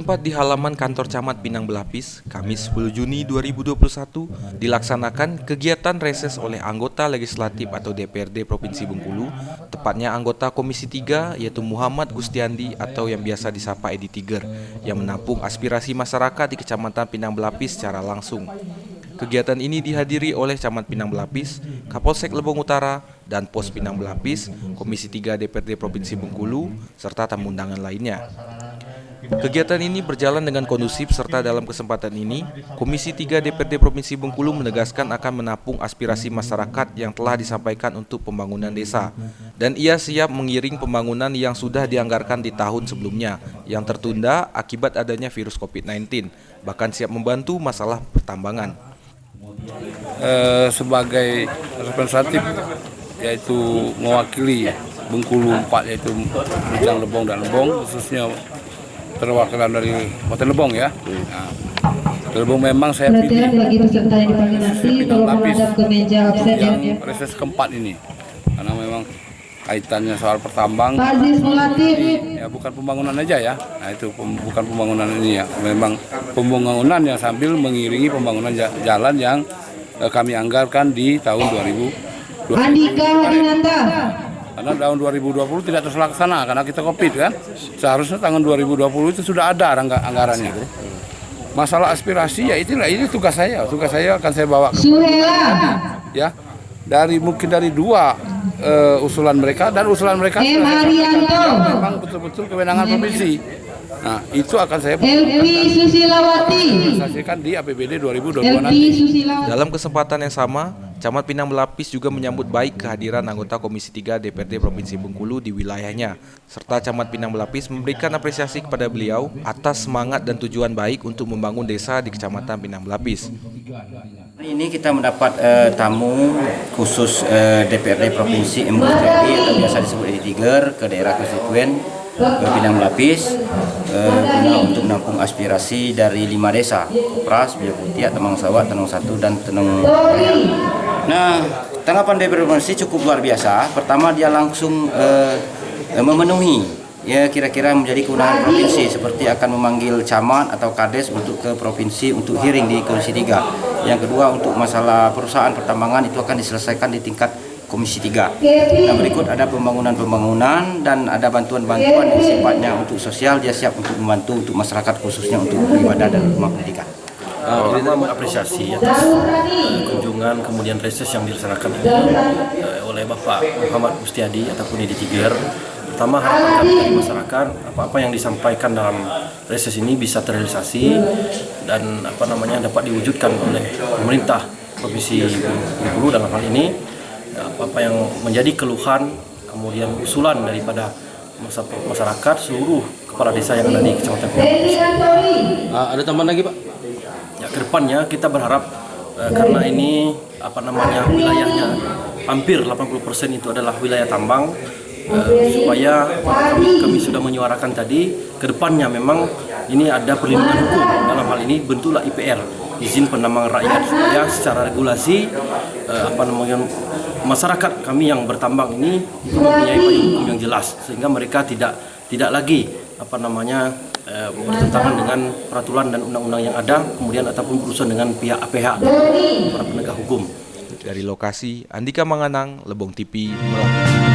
Bertempat di halaman kantor Camat Pinang Belapis, Kamis 10 Juni 2021, dilaksanakan kegiatan reses oleh anggota legislatif atau DPRD Provinsi Bengkulu, tepatnya anggota Komisi 3 yaitu Muhammad Gustiandi atau yang biasa disapa Edi Tiger, yang menampung aspirasi masyarakat di Kecamatan Pinang Belapis secara langsung. Kegiatan ini dihadiri oleh Camat Pinang Belapis, Kapolsek Lebong Utara, dan Pos Pinang Belapis, Komisi 3 DPRD Provinsi Bengkulu, serta tamu undangan lainnya. Kegiatan ini berjalan dengan kondusif serta dalam kesempatan ini, Komisi 3 DPRD Provinsi Bengkulu menegaskan akan menampung aspirasi masyarakat yang telah disampaikan untuk pembangunan desa. Dan ia siap mengiring pembangunan yang sudah dianggarkan di tahun sebelumnya, yang tertunda akibat adanya virus COVID-19, bahkan siap membantu masalah pertambangan. Sebagai representatif, yaitu mewakili Bengkulu 4, yaitu Bujang, Lebong, dan Lebong, khususnya perwakilan dari Kota Lebong ya. Nah, Lebong memang saya pilih bagi peserta yang dipanggil nanti tolong menghadap ke meja absen yang ya. reses keempat ini, karena memang kaitannya soal pertambang. Ya bukan pembangunan aja ya. Nah itu bukan pembangunan ini ya. Memang pembangunan yang sambil mengiringi pembangunan jalan yang kami anggarkan di tahun 2020. Andika Hadinata. Karena tahun 2020 tidak terlaksana karena kita Covid kan. Seharusnya tahun 2020 itu sudah ada anggarannya. Masalah aspirasi ya itulah, ini tugas saya. Tugas saya akan saya bawa ke ya. Mungkin dari dua usulan mereka, dan usulan mereka memang betul-betul kewenangan provinsi. Nah, itu akan saya realisasikan di APBD 2022 nanti. Dalam kesempatan yang sama, Camat Pinang Belapis juga menyambut baik kehadiran anggota Komisi 3 DPRD Provinsi Bengkulu di wilayahnya, serta Camat Pinang Belapis memberikan apresiasi kepada beliau atas semangat dan tujuan baik untuk membangun desa di Kecamatan Pinang Belapis. Hari ini kita mendapat tamu khusus DPRD Provinsi MGTRI atau biasa disebut Edi Tiger ke daerah konstituen Pinang Belapis guna untuk menampung aspirasi dari 5 desa, Pras, Biakutiak, Temang Sawat, Tenung Satu, dan Tenung Raya. Nah, tanggapan DPRD Provinsi cukup luar biasa. Pertama, dia langsung memenuhi ya kira-kira menjadi kewenangan provinsi, seperti akan memanggil camat atau kades untuk ke provinsi untuk hearing di Komisi 3. Yang kedua, untuk masalah perusahaan pertambangan itu akan diselesaikan di tingkat Komisi 3. Nah, berikut ada pembangunan dan ada bantuan-bantuan yang sifatnya untuk sosial. Dia siap untuk membantu untuk masyarakat, khususnya untuk ibadah dan rumah pendidikan. Pertama, mengapresiasi atas kunjungan kemudian reses yang dilaksanakan oleh Bapak Muhammad Gustiandi ataupun Edi Tiger. Pertama, harapan kami dari masyarakat, apa-apa yang disampaikan dalam reses ini bisa terrealisasi dan dapat diwujudkan oleh pemerintah Provinsi Bengkulu dalam hal ini. Apa yang menjadi keluhan kemudian usulan daripada masyarakat seluruh kepala desa yang ada di Kecamatan Pinang. Ada tambahan lagi, Pak? Ya, kedepannya kita berharap karena ini wilayahnya hampir 80% itu adalah wilayah tambang, supaya kami sudah menyuarakan tadi, kedepannya memang ini ada perlindungan hukum. Dalam hal ini bentuklah IPR, izin penambang rakyat, supaya secara regulasi masyarakat kami yang bertambang ini mempunyai payung hukum yang jelas, sehingga mereka tidak lagi bertentangan dengan peraturan dan undang-undang yang ada, kemudian ataupun berurusan dengan pihak-pihak para penegak hukum. Dari lokasi, Andika Manganang, Lebong TV, Melaka.